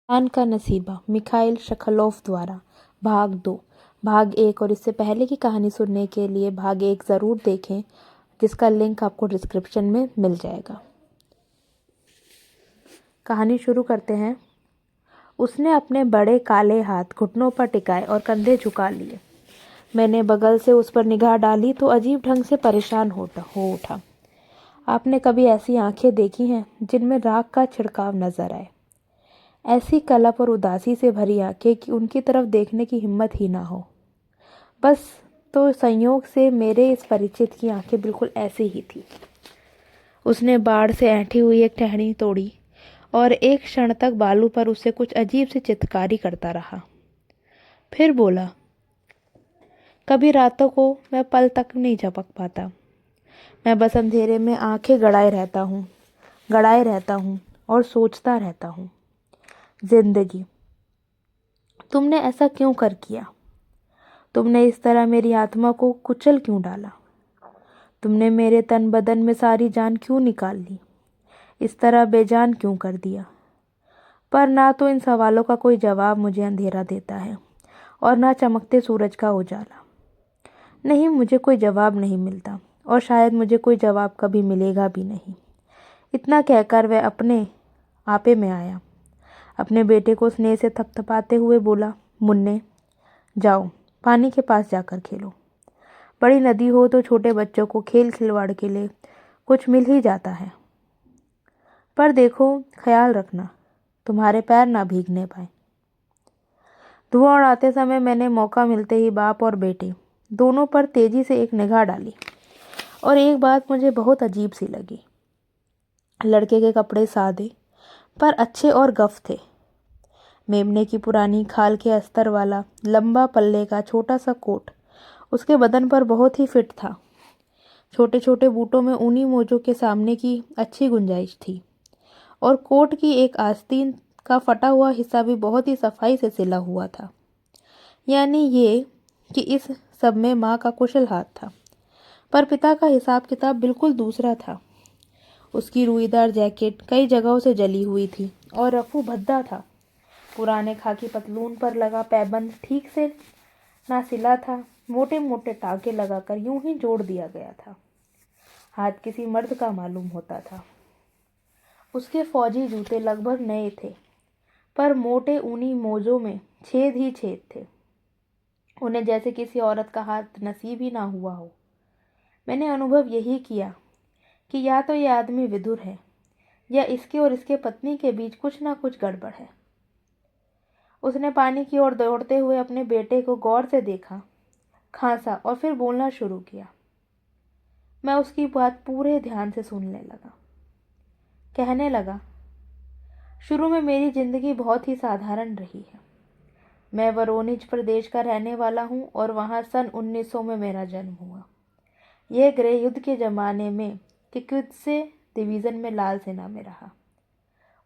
आन का नसीबा मिखाइल शखलोव द्वारा भाग 2 भाग 1। और इससे पहले की कहानी सुनने के लिए भाग 1 ज़रूर देखें, जिसका लिंक आपको डिस्क्रिप्शन में मिल जाएगा। कहानी शुरू करते हैं। उसने अपने बड़े काले हाथ घुटनों पर टिकाए और कंधे झुका लिए। मैंने बगल से उस पर निगाह डाली तो अजीब ढंग से परेशान हो उठा। आपने कभी ऐसी आंखें देखी हैं जिनमें राख का छिड़काव नजर आए? ऐसी कलप और उदासी से भरी आंखें कि उनकी तरफ देखने की हिम्मत ही ना हो। बस तो संयोग से मेरे इस परिचित की आंखें बिल्कुल ऐसी ही थी। उसने बाढ़ से ऐंठी हुई एक टहनी तोड़ी और एक क्षण तक बालू पर उससे कुछ अजीब सी चित्कारी करता रहा। फिर बोला, कभी रातों को मैं पल तक नहीं झपक पाता। मैं बस अंधेरे में आंखें गड़ाए रहता हूँ और सोचता रहता हूँ। जिंदगी, तुमने ऐसा क्यों कर किया? तुमने इस तरह मेरी आत्मा को कुचल क्यों डाला? तुमने मेरे तन बदन में सारी जान क्यों निकाल ली? इस तरह बेजान क्यों कर दिया? पर ना तो इन सवालों का कोई जवाब मुझे अंधेरा देता है और ना चमकते सूरज का उजाला। नहीं, मुझे कोई जवाब नहीं मिलता और शायद मुझे कोई जवाब कभी मिलेगा भी नहीं। इतना कहकर वह अपने आपे में आया। अपने बेटे को स्नेह से थपथपाते हुए बोला, मुन्ने, जाओ पानी के पास जाकर खेलो। बड़ी नदी हो तो छोटे बच्चों को खेल खिलवाड़ के लिए कुछ मिल ही जाता है। पर देखो, ख्याल रखना तुम्हारे पैर ना भीगने पाए। धुआं उड़ाते समय मैंने मौका मिलते ही बाप और बेटे दोनों पर तेजी से एक निगाह डाली और एक बात मुझे बहुत अजीब सी लगी। लड़के के कपड़े सादे पर अच्छे और गफ थे। मेमने की पुरानी खाल के अस्तर वाला लंबा पल्ले का छोटा सा कोट उसके बदन पर बहुत ही फिट था। छोटे छोटे बूटों में ऊनी मोजों के सामने की अच्छी गुंजाइश थी और कोट की एक आस्तीन का फटा हुआ हिस्सा भी बहुत ही सफाई से सिला हुआ था। यानी ये कि इस सब में माँ का कुशल हाथ था। पर पिता का हिसाब किताब बिल्कुल दूसरा था। उसकी रुईदार जैकेट कई जगहों से जली हुई थी और रफू भद्दा था। पुराने खाकी पतलून पर लगा पैबंद ठीक से ना सिला था। मोटे मोटे टाके लगाकर यूं ही जोड़ दिया गया था। हाथ किसी मर्द का मालूम होता था। उसके फौजी जूते लगभग नए थे, पर मोटे ऊनी मोजों में छेद ही छेद थे। उन्हें जैसे किसी औरत का हाथ नसीब ही ना हुआ हो। मैंने अनुभव यही किया कि या तो ये आदमी विधुर है या इसके और इसके पत्नी के बीच कुछ ना कुछ गड़बड़ है। उसने पानी की ओर दौड़ते हुए अपने बेटे को गौर से देखा, खांसा और फिर बोलना शुरू किया। मैं उसकी बात पूरे ध्यान से सुनने लगा। कहने लगा, शुरू में मेरी जिंदगी बहुत ही साधारण रही है। मैं वरोनिज प्रदेश का रहने वाला हूँ और वहाँ सन 1900 में मेरा जन्म हुआ। यह गृह युद्ध के ज़माने में किक्वित्से डिवीज़न में लाल सेना में रहा।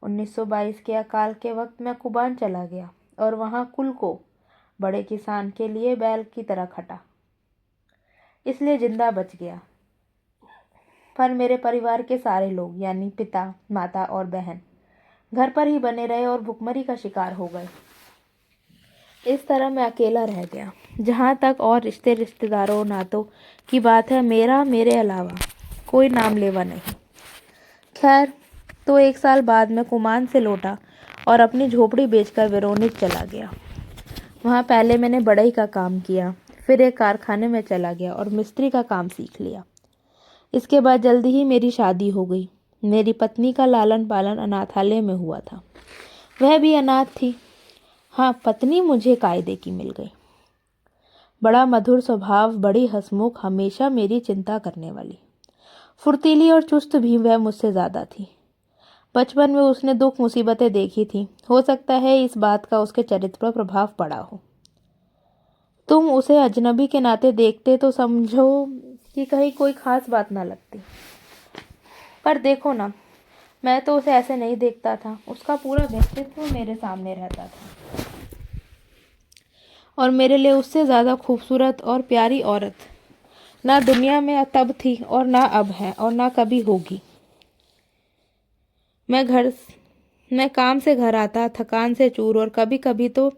1922 के अकाल के वक्त मैं कुबान चला गया और वहाँ कुल को बड़े किसान के लिए बैल की तरह खटा, इसलिए जिंदा बच गया। पर मेरे परिवार के सारे लोग यानी पिता, माता और बहन घर पर ही बने रहे और भुखमरी का शिकार हो गए। इस तरह मैं अकेला रह गया। जहाँ तक और रिश्तेदारों नातों की बात है, मेरे अलावा कोई नाम लेवा नहीं। खैर, तो 1 साल बाद मैं कुमान से लौटा और अपनी झोपड़ी बेचकर वेरोनिज चला गया। वहाँ पहले मैंने बढ़ई का काम किया, फिर एक कारखाने में चला गया और मिस्त्री का काम सीख लिया। इसके बाद जल्दी ही मेरी शादी हो गई। मेरी पत्नी का लालन पालन अनाथालय में हुआ था। वह भी अनाथ थी। हाँ, पत्नी मुझे कायदे की मिल गई। बड़ा मधुर स्वभाव, बड़ी हंसमुख, हमेशा मेरी चिंता करने वाली, फुर्तीली और चुस्त भी वह मुझसे ज़्यादा थी। बचपन में उसने दुख मुसीबतें देखी थी। हो सकता है इस बात का उसके चरित्र पर प्रभाव पड़ा हो। तुम उसे अजनबी के नाते देखते तो समझो कि कहीं कोई खास बात ना लगती। पर देखो ना, मैं तो उसे ऐसे नहीं देखता था। उसका पूरा व्यक्तित्व मेरे सामने रहता था और मेरे लिए उससे ज़्यादा खूबसूरत और प्यारी औरत ना दुनिया में तब थी और ना अब है और ना कभी होगी। मैं घर मैं काम से घर आता थकान से चूर और कभी कभी तो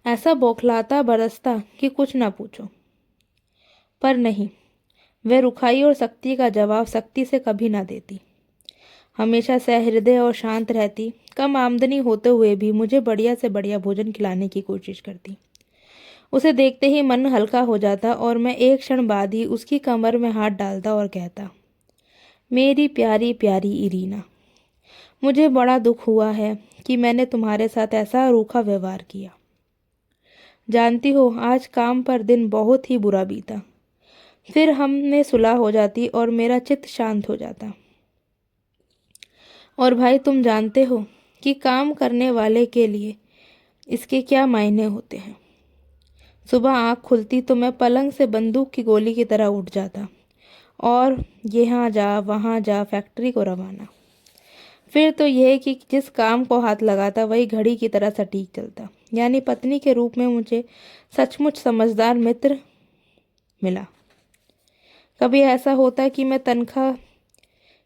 ऐसा बौखलाता बरसता कि कुछ ना पूछो। पर नहीं, वह रुखाई और सख्ती का जवाब सख्ती से कभी ना देती। हमेशा सहृदय और शांत रहती। कम आमदनी होते हुए भी मुझे बढ़िया से बढ़िया भोजन खिलाने की कोशिश करती। उसे देखते ही मन हल्का हो जाता और मैं एक क्षण बाद ही उसकी कमर में हाथ डालता और कहता, मेरी प्यारी प्यारी इरीना, मुझे बड़ा दुख हुआ है कि मैंने तुम्हारे साथ ऐसा रूखा व्यवहार किया। जानती हो, आज काम पर दिन बहुत ही बुरा बीता। फिर हम में सुलह हो जाती और मेरा चित्त शांत हो जाता। और भाई, तुम जानते हो कि काम करने वाले के लिए इसके क्या मायने होते हैं। सुबह आँख खुलती तो मैं पलंग से बंदूक की गोली की तरह उठ जाता और यहाँ जा वहाँ जा, फैक्ट्री को रवाना। फिर तो यह कि जिस काम को हाथ लगाता वही घड़ी की तरह सटीक चलता। यानी पत्नी के रूप में मुझे सचमुच समझदार मित्र मिला। कभी ऐसा होता कि मैं तनख्वाह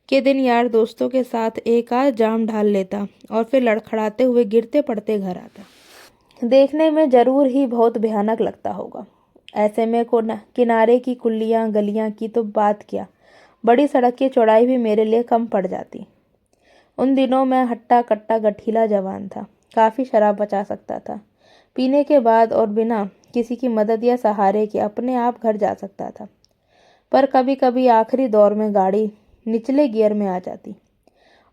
के दिन यार दोस्तों के साथ एक आध जाम ढाल लेता और फिर लड़खड़ाते हुए गिरते पड़ते घर आता। देखने में जरूर ही बहुत भयानक लगता होगा। ऐसे में किनारे की कुल्लियाँ गलियाँ की तो बात क्या, बड़ी सड़क की चौड़ाई भी मेरे लिए कम पड़ जाती। उन दिनों मैं हट्टा कट्टा गठीला जवान था, काफ़ी शराब बचा सकता था। पीने के बाद और बिना किसी की मदद या सहारे के अपने आप घर जा सकता था। पर कभी कभी आखिरी दौर में गाड़ी निचले गियर में आ जाती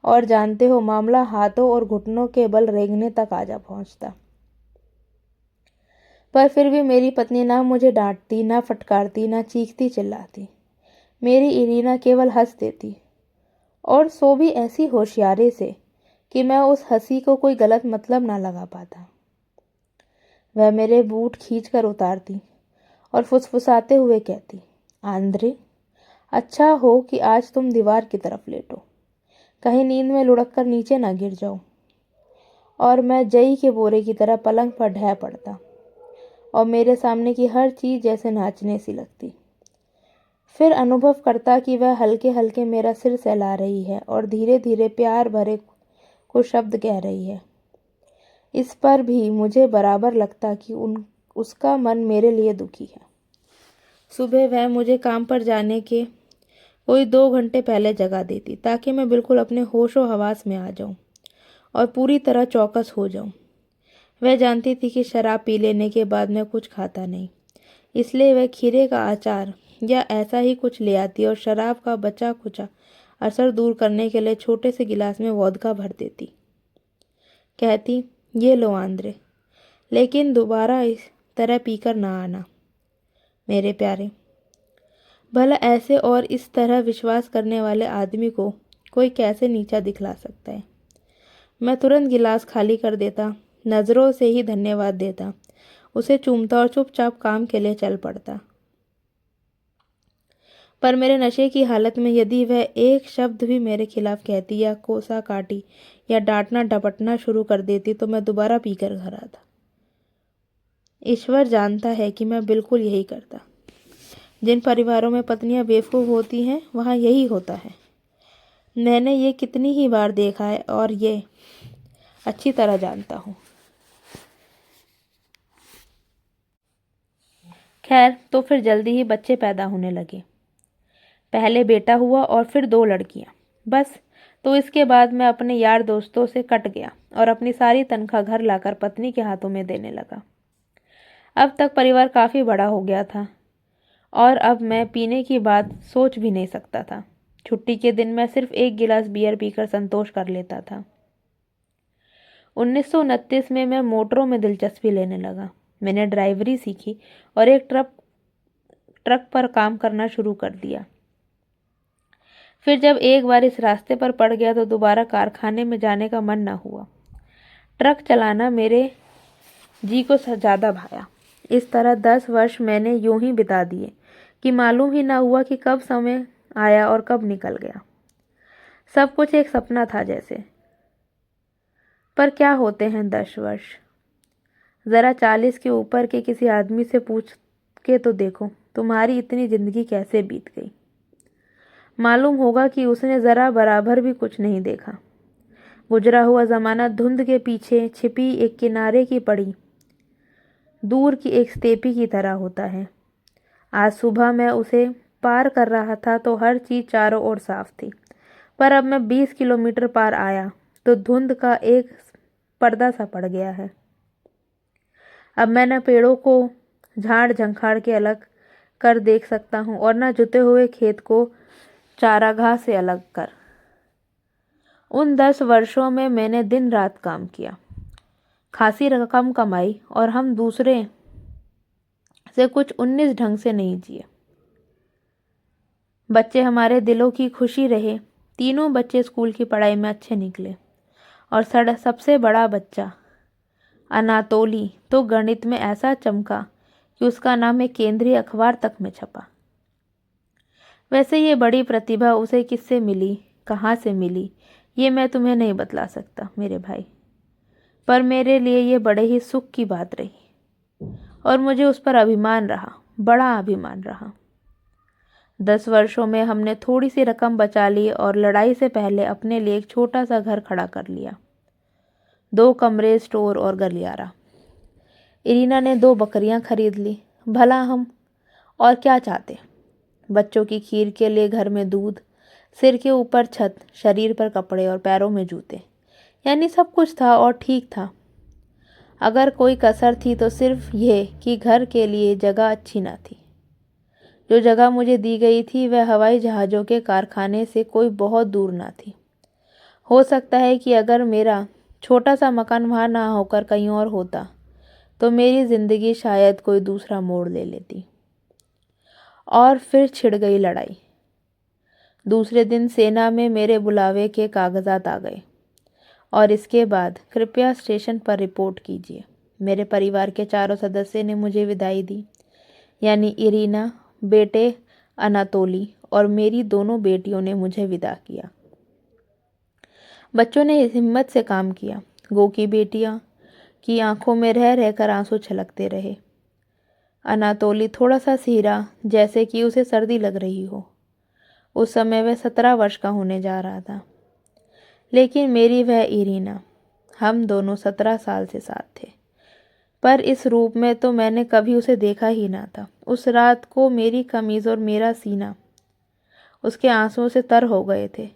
और जानते हो, मामला हाथों और घुटनों के बल रेंगने तक आ जा पहुंचता। पर फिर भी मेरी पत्नी ना मुझे डांटती, ना फटकारती, ना चीखती चिल्लाती। मेरी इरीना केवल हंस देती, और सो भी ऐसी होशियारी से कि मैं उस हंसी को कोई गलत मतलब ना लगा पाता। वह मेरे बूट खींच कर उतारती और फुसफुसाते हुए कहती, आंद्रे, अच्छा हो कि आज तुम दीवार की तरफ लेटो, कहीं नींद में लुढ़क कर नीचे ना गिर जाओ। और मैं जई के बोरे की तरह पलंग पर ढह पड़ता और मेरे सामने की हर चीज़ जैसे नाचने सी लगती। फिर अनुभव करता कि वह हल्के हल्के मेरा सिर सहला रही है और धीरे धीरे प्यार भरे कुछ शब्द कह रही है। इस पर भी मुझे बराबर लगता कि उसका मन मेरे लिए दुखी है। सुबह वह मुझे काम पर जाने के कोई 2 घंटे पहले जगा देती ताकि मैं बिल्कुल अपने होशो हवास में आ जाऊं और पूरी तरह चौकस हो जाऊं। वह जानती थी कि शराब पी लेने के बाद मैं कुछ खाता नहीं, इसलिए वह खीरे का अचार या ऐसा ही कुछ ले आती और शराब का बचा खुचा असर दूर करने के लिए छोटे से गिलास में वोदका भर देती। कहती, ये लो आंद्रे, लेकिन दोबारा इस तरह पीकर ना आना मेरे प्यारे। भला ऐसे और इस तरह विश्वास करने वाले आदमी को कोई कैसे नीचा दिखला सकता है। मैं तुरंत गिलास खाली कर देता, नज़रों से ही धन्यवाद देता, उसे चूमता और चुपचाप काम के लिए चल पड़ता। पर मेरे नशे की हालत में यदि वह एक शब्द भी मेरे खिलाफ कहती या कोसा काटी या डांटना डपटना शुरू कर देती तो मैं दोबारा पीकर घर आता। ईश्वर जानता है कि मैं बिल्कुल यही करता। जिन परिवारों में पत्नियां बेवकूफ़ होती हैं वहाँ यही होता है। मैंने ये कितनी ही बार देखा है और ये अच्छी तरह जानता हूँ। खैर, तो फिर जल्दी ही बच्चे पैदा होने लगे। पहले बेटा हुआ और फिर 2 लड़कियां। बस, तो इसके बाद मैं अपने यार दोस्तों से कट गया और अपनी सारी तनख्वाह घर लाकर पत्नी के हाथों में देने लगा। अब तक परिवार काफ़ी बड़ा हो गया था और अब मैं पीने की बात सोच भी नहीं सकता था। छुट्टी के दिन मैं सिर्फ 1 गिलास बियर पीकर संतोष कर लेता था। 1929 में मैं मोटरों में दिलचस्पी लेने लगा। मैंने ड्राइवरी सीखी और एक ट्रक पर काम करना शुरू कर दिया। फिर जब एक बार इस रास्ते पर पड़ गया तो दोबारा कारखाने में जाने का मन न हुआ। ट्रक चलाना मेरे जी को ज़्यादा भाया। इस तरह 10 वर्ष मैंने यूं ही बिता दिए कि मालूम ही ना हुआ कि कब समय आया और कब निकल गया। सब कुछ एक सपना था जैसे। पर क्या होते हैं 10 वर्ष। ज़रा 40 के ऊपर के किसी आदमी से पूछ के तो देखो, तुम्हारी इतनी ज़िंदगी कैसे बीत गई। मालूम होगा कि उसने ज़रा बराबर भी कुछ नहीं देखा। गुजरा हुआ ज़माना धुंध के पीछे छिपी एक किनारे की पड़ी दूर की एक स्टेपी की तरह होता है। आज सुबह मैं उसे पार कर रहा था तो हर चीज़ चारों ओर साफ थी, पर अब मैं 20 किलोमीटर पार आया तो धुंध का एक पर्दा सा पड़ गया है। अब मैं न पेड़ों को झाड़ झंखाड़ के अलग कर देख सकता हूँ और न जुते हुए खेत को चारागाह से अलग कर। उन 10 वर्षों में मैंने दिन रात काम किया, खासी रकम कमाई और हम दूसरे से कुछ 19 ढंग से नहीं जिए। बच्चे हमारे दिलों की खुशी रहे। तीनों बच्चे स्कूल की पढ़ाई में अच्छे निकले और सबसे बड़ा बच्चा अनातोली तो गणित में ऐसा चमका कि उसका नाम एक केंद्रीय अखबार तक में छपा। वैसे ये बड़ी प्रतिभा उसे किससे मिली, कहाँ से मिली, ये मैं तुम्हें नहीं बतला सकता मेरे भाई, पर मेरे लिए ये बड़े ही सुख की बात रही और मुझे उस पर अभिमान रहा, बड़ा अभिमान रहा। 10 वर्षों में हमने थोड़ी सी रकम बचा ली और लड़ाई से पहले अपने लिए एक छोटा सा घर खड़ा कर लिया, 2 कमरे, स्टोर और गलियारा। इरीना ने 2 बकरियां खरीद ली। भला हम और क्या चाहते। बच्चों की खीर के लिए घर में दूध, सिर के ऊपर छत, शरीर पर कपड़े और पैरों में जूते, यानी सब कुछ था और ठीक था। अगर कोई कसर थी तो सिर्फ यह कि घर के लिए जगह अच्छी ना थी। जो जगह मुझे दी गई थी वह हवाई जहाज़ों के कारखाने से कोई बहुत दूर ना थी। हो सकता है कि अगर मेरा छोटा सा मकान वहाँ ना होकर कहीं और होता तो मेरी ज़िंदगी शायद कोई दूसरा मोड़ ले लेती। और फिर छिड़ गई लड़ाई। दूसरे दिन सेना में मेरे बुलावे के कागजात आ गए और इसके बाद कृपया स्टेशन पर रिपोर्ट कीजिए। मेरे परिवार के चारों सदस्य ने मुझे विदाई दी, यानी इरीना, बेटे अनातोली और मेरी दोनों बेटियों ने मुझे विदा किया। बच्चों ने हिम्मत से काम किया। गो की बेटियां की आंखों में रह रहकर आंसू छलकते रहे। अनातोली थोड़ा सा सिहरा, जैसे कि उसे सर्दी लग रही हो। उस समय वह 17 वर्ष का होने जा रहा था। लेकिन मेरी वह इरीना, हम दोनों 17 साल से साथ थे, पर इस रूप में तो मैंने कभी उसे देखा ही ना था। उस रात को मेरी कमीज़ और मेरा सीना उसके आंसुओं से तर हो गए थे।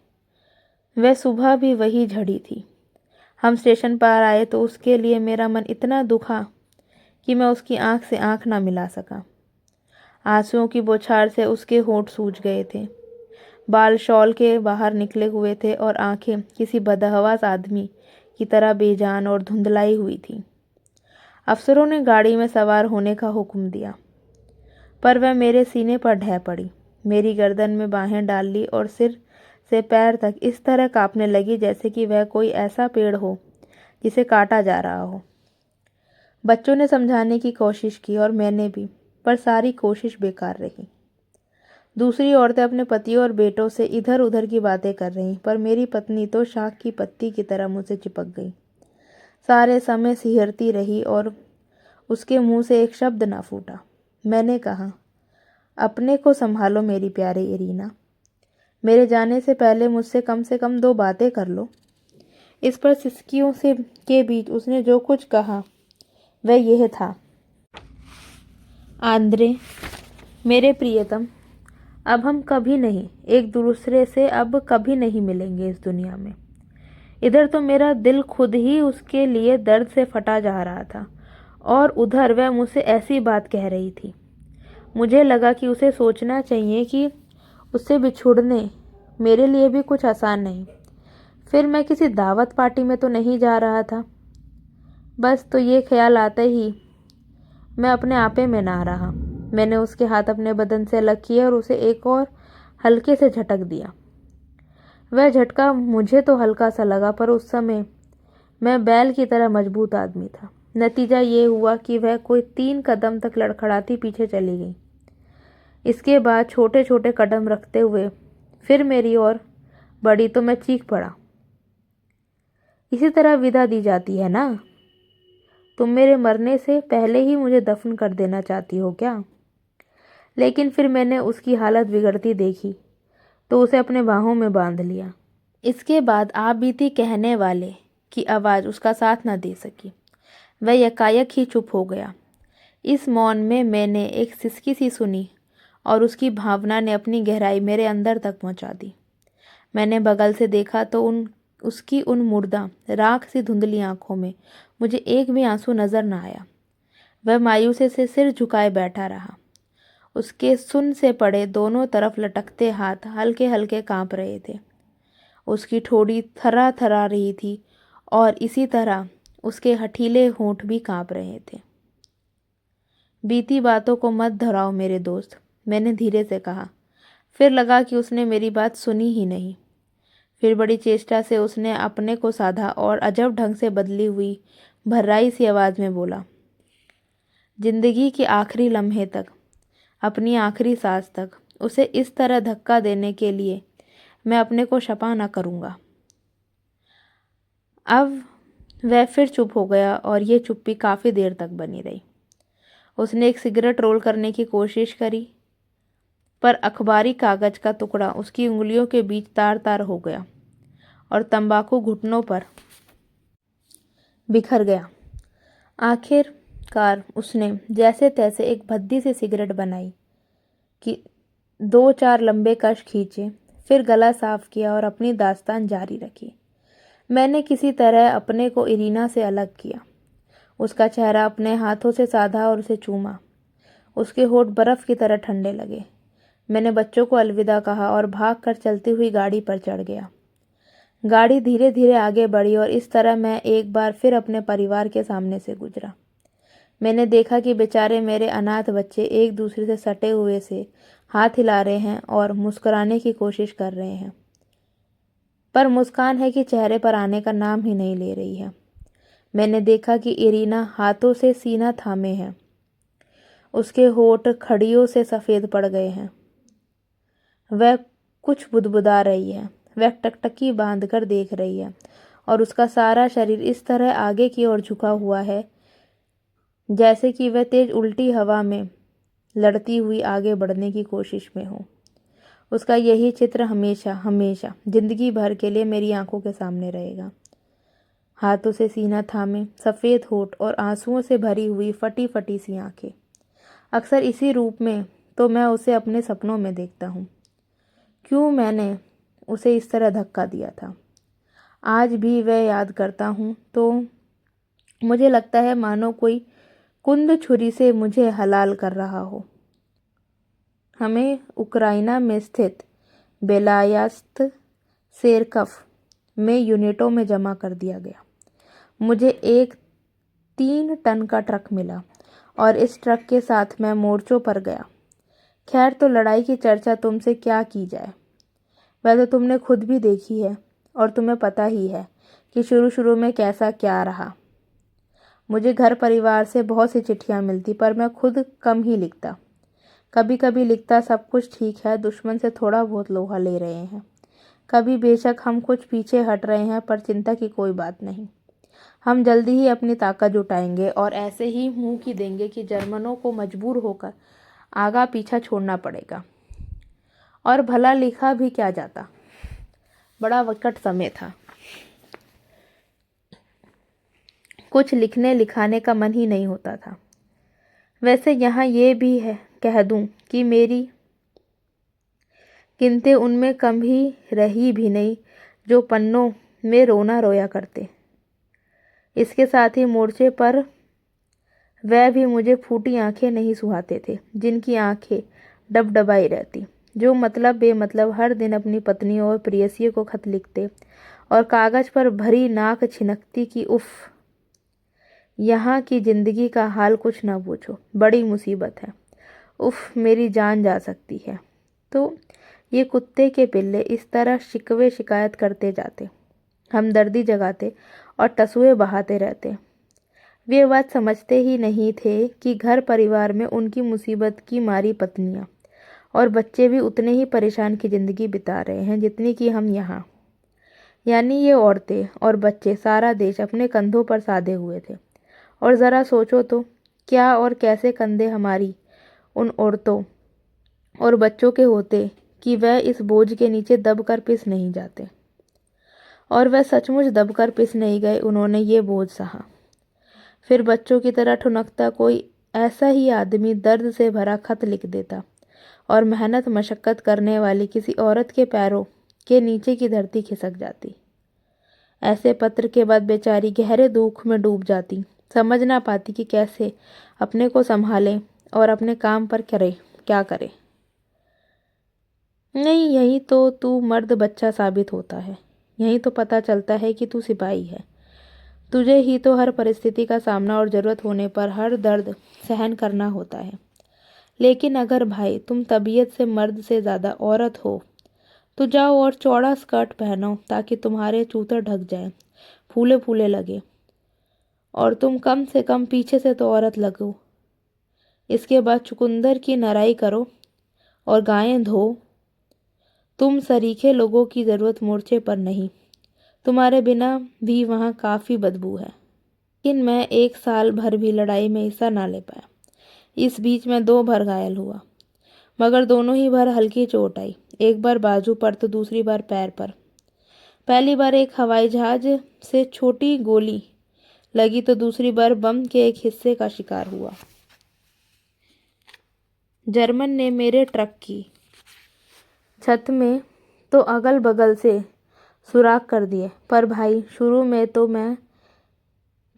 वह सुबह भी वही झड़ी थी। हम स्टेशन पर आए तो उसके लिए मेरा मन इतना दुखा कि मैं उसकी आंख से आंख ना मिला सका। आंसुओं की बौछार से उसके होंठ सूज गए थे, बाल शॉल के बाहर निकले हुए थे और आंखें किसी बदहवास आदमी की तरह बेजान और धुंधलाई हुई थीं। अफसरों ने गाड़ी में सवार होने का हुक्म दिया, पर वह मेरे सीने पर ढह पड़ी, मेरी गर्दन में बाहें डाल ली और सिर से पैर तक इस तरह कांपने लगी जैसे कि वह कोई ऐसा पेड़ हो जिसे काटा जा रहा हो। बच्चों ने समझाने की कोशिश की और मैंने भी, पर सारी कोशिश बेकार रही। दूसरी औरतें अपने पतियों और बेटों से इधर उधर की बातें कर रहीं, पर मेरी पत्नी तो शाख की पत्ती की तरह मुझसे चिपक गई। सारे समय सिहरती रही और उसके मुंह से एक शब्द ना फूटा। मैंने कहा, अपने को संभालो मेरी प्यारी इरीना, मेरे जाने से पहले मुझसे कम से कम 2 बातें कर लो। इस पर सिसकियों से के बीच उसने जो कुछ कहा वह यह था, आंद्रे मेरे प्रियतम, अब हम कभी नहीं एक दूसरे से अब कभी नहीं मिलेंगे इस दुनिया में। इधर तो मेरा दिल खुद ही उसके लिए दर्द से फटा जा रहा था और उधर वह मुझसे ऐसी बात कह रही थी। मुझे लगा कि उसे सोचना चाहिए कि उससे बिछुड़ने मेरे लिए भी कुछ आसान नहीं। फिर मैं किसी दावत पार्टी में तो नहीं जा रहा था। बस तो ये ख्याल आते ही मैं अपने आपे में ना रहा। मैंने उसके हाथ अपने बदन से अलग किए और उसे एक और हल्के से झटक दिया। वह झटका मुझे तो हल्का सा लगा, पर उस समय मैं बैल की तरह मजबूत आदमी था। नतीजा ये हुआ कि वह कोई 3 कदम तक लड़खड़ाती पीछे चली गई। इसके बाद छोटे छोटे कदम रखते हुए फिर मेरी ओर बढ़ी तो मैं चीख पड़ा, इसी तरह विदा दी जाती है ना? तुम मेरे मरने से पहले ही मुझे दफन कर देना चाहती हो क्या? लेकिन फिर मैंने उसकी हालत बिगड़ती देखी तो उसे अपने बाहों में बांध लिया। इसके बाद आप बीती कहने वाले की आवाज़ उसका साथ न दे सकी। वह यकायक ही चुप हो गया। इस मौन में मैंने एक सिसकी सी सुनी और उसकी भावना ने अपनी गहराई मेरे अंदर तक पहुंचा दी। मैंने बगल से देखा तो उसकी उन मुर्दा राख सी धुंधली आंखों में मुझे एक भी आंसू नजर न आया। वह मायूसी से सिर झुकाए बैठा रहा। उसके सुन से पड़े दोनों तरफ लटकते हाथ हल्के हल्के कांप रहे थे। उसकी ठोड़ी थर्रा थर्रा रही थी और इसी तरह उसके हठीले होंठ भी कांप रहे थे। बीती बातों को मत दोहराओ मेरे दोस्त, मैंने धीरे से कहा। फिर लगा कि उसने मेरी बात सुनी ही नहीं। फिर बड़ी चेष्टा से उसने अपने को साधा और अजब ढंग से बदली हुई भर्राई सी आवाज़ में बोला, जिंदगी के आखिरी लम्हे तक, अपनी आखिरी सांस तक उसे इस तरह धक्का देने के लिए मैं अपने को क्षमा न करूँगा। अब वह फिर चुप हो गया और ये चुप्पी काफ़ी देर तक बनी रही। उसने एक सिगरेट रोल करने की कोशिश करी, पर अखबारी कागज का टुकड़ा उसकी उंगलियों के बीच तार तार हो गया और तंबाकू घुटनों पर बिखर गया। आखिरकार उसने जैसे तैसे एक भद्दी सी सिगरेट बनाई कि 2-4 लंबे कश खींचे, फिर गला साफ किया और अपनी दास्तान जारी रखी। मैंने किसी तरह अपने को इरीना से अलग किया। उसका चेहरा अपने हाथों से साधा और उसे चूमा। उसके होंठ बर्फ़ की तरह ठंडे लगे। मैंने बच्चों को अलविदा कहा और भागकर चलती हुई गाड़ी पर चढ़ गया। गाड़ी धीरे धीरे आगे बढ़ी और इस तरह मैं एक बार फिर अपने परिवार के सामने से गुजरा। मैंने देखा कि बेचारे मेरे अनाथ बच्चे एक दूसरे से सटे हुए से हाथ हिला रहे हैं और मुस्कुराने की कोशिश कर रहे हैं, पर मुस्कान है कि चेहरे पर आने का नाम ही नहीं ले रही है। मैंने देखा कि इरीना हाथों से सीना थामे है। उसके होंठ खड़ियों से सफ़ेद पड़ गए हैं। वह कुछ बुदबुदा रही है। वह टकटकी बांध कर देख रही है और उसका सारा शरीर इस तरह आगे की ओर झुका हुआ है जैसे कि वह तेज उल्टी हवा में लड़ती हुई आगे बढ़ने की कोशिश में हो। उसका यही चित्र हमेशा हमेशा जिंदगी भर के लिए मेरी आंखों के सामने रहेगा। हाथों से सीना थामे, सफ़ेद होंठ और आंसुओं से भरी हुई फटी फटी सी आंखें। अक्सर इसी रूप में तो मैं उसे अपने सपनों में देखता हूँ। क्यों मैंने उसे इस तरह धक्का दिया था, आज भी वह याद करता हूँ तो मुझे लगता है मानो कोई कुंद छुरी से मुझे हलाल कर रहा हो। हमें उक्राइना में स्थित बेलायास्त सेरकफ में यूनिटों में जमा कर दिया गया। मुझे एक 3 टन का ट्रक मिला और इस ट्रक के साथ मैं मोर्चों पर गया। खैर, तो लड़ाई की चर्चा तुमसे क्या की जाए, वह तो तुमने खुद भी देखी है और तुम्हें पता ही है कि शुरू शुरू में कैसा क्या रहा। मुझे घर परिवार से बहुत सी चिट्ठियाँ मिलती, पर मैं खुद कम ही लिखता। कभी कभी लिखता, सब कुछ ठीक है, दुश्मन से थोड़ा बहुत लोहा ले रहे हैं। कभी बेशक हम कुछ पीछे हट रहे हैं, पर चिंता की कोई बात नहीं। हम जल्दी ही अपनी ताकत जुटाएंगे और ऐसे ही मुंह की देंगे कि जर्मनों को मजबूर होकर आगा पीछा छोड़ना पड़ेगा। और भला लिखा भी क्या जाता, बड़ा विकट समय था। कुछ लिखने लिखाने का मन ही नहीं होता था। वैसे यहाँ ये भी है कह दूँ कि मेरी गिनती उनमें कम ही रही भी नहीं जो पन्नों में रोना रोया करते। इसके साथ ही मोर्चे पर वह भी मुझे फूटी आंखें नहीं सुहाते थे, जिनकी आंखें डबडबाई रहती, जो मतलब बेमतलब हर दिन अपनी पत्नियों और प्रेयसियों को खत लिखते और कागज पर भरी नाक छिनकती कि उफ, यहाँ की जिंदगी का हाल कुछ न पूछो, बड़ी मुसीबत है, उफ मेरी जान जा सकती है। तो ये कुत्ते के पिल्ले इस तरह शिकवे शिकायत करते जाते, हमदर्दी जगाते और टसुए बहाते रहते। वे बात समझते ही नहीं थे कि घर परिवार में उनकी मुसीबत की मारी पत्नियां और बच्चे भी उतने ही परेशान की ज़िंदगी बिता रहे हैं जितनी कि हम यहाँ। यानी ये औरतें और बच्चे सारा देश अपने कंधों पर साधे हुए थे। और ज़रा सोचो तो, क्या और कैसे कंधे हमारी उन औरतों और बच्चों के होते कि वह इस बोझ के नीचे दब कर पिस नहीं जाते। और वह सचमुच दबकर पिस नहीं गए। उन्होंने ये बोझ सहा। फिर बच्चों की तरह ठुनकता कोई ऐसा ही आदमी दर्द से भरा खत लिख देता और मेहनत मशक्कत करने वाली किसी औरत के पैरों के नीचे की धरती खिसक जाती। ऐसे पत्र के बाद बेचारी गहरे दुख में डूब जाती, समझ ना पाती कि कैसे अपने को संभाले और अपने काम पर करे क्या करे। नहीं, यही तो तू मर्द बच्चा साबित होता है। यही तो पता चलता है कि तू सिपाही है। तुझे ही तो हर परिस्थिति का सामना और ज़रूरत होने पर हर दर्द सहन करना होता है। लेकिन अगर भाई तुम तबीयत से मर्द से ज़्यादा औरत हो तो जाओ और चौड़ा स्कर्ट पहनो ताकि तुम्हारे चूतर ढक जाए, फूले फूले लगे, और तुम कम से कम पीछे से तो औरत लगो। इसके बाद चुकंदर की नराई करो और गायें धो। तुम सरीखे लोगों की ज़रूरत मोर्चे पर नहीं। तुम्हारे बिना भी वहाँ काफ़ी बदबू है। लेकिन मैं 1 साल भर भी लड़ाई में हिस्सा ना ले पाया। इस बीच मैं 2 बार घायल हुआ, मगर दोनों ही बार हल्की चोट आई। एक बार बाजू पर तो दूसरी बार पैर पर। पहली बार एक हवाई जहाज से छोटी गोली लगी तो दूसरी बार बम के एक हिस्से का शिकार हुआ। जर्मन ने मेरे ट्रक की छत में तो अगल बगल से सुराख कर दिए, पर भाई शुरू में तो मैं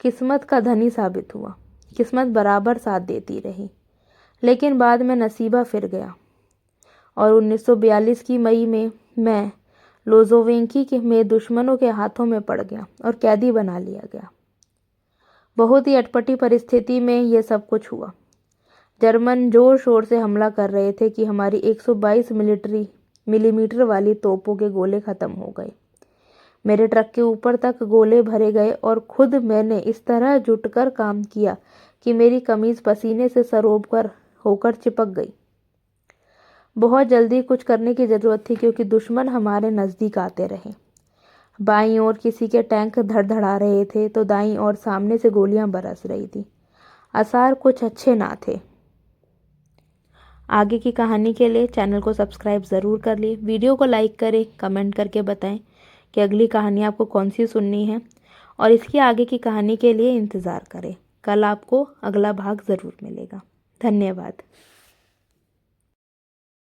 किस्मत का धनी साबित हुआ। किस्मत बराबर साथ देती रही, लेकिन बाद में नसीबा फिर गया और 1942 की मई में मैं लोजोवेंकी में दुश्मनों के हाथों में पड़ गया और कैदी बना लिया गया। बहुत ही अटपटी परिस्थिति में यह सब कुछ हुआ। जर्मन जोर शोर से हमला कर रहे थे कि हमारी 122 मिलीमीटर वाली तोपों के गोले खत्म हो गए। मेरे ट्रक के ऊपर तक गोले भरे गए और खुद मैंने इस तरह जुटकर काम किया कि मेरी कमीज पसीने से सरोब कर होकर चिपक गई। बहुत जल्दी कुछ करने की जरूरत थी क्योंकि दुश्मन हमारे नज़दीक आते रहे। बाईं ओर किसी के टैंक धड़धड़ा रहे थे तो दाईं ओर सामने से गोलियां बरस रही थी। आसार कुछ अच्छे ना थे। आगे की कहानी के लिए चैनल को सब्सक्राइब ज़रूर कर लिए। वीडियो को लाइक करें, कमेंट करके बताएं कि अगली कहानी आपको कौन सी सुननी है, और इसकी आगे की कहानी के लिए इंतज़ार करें। कल आपको अगला भाग ज़रूर मिलेगा। धन्यवाद।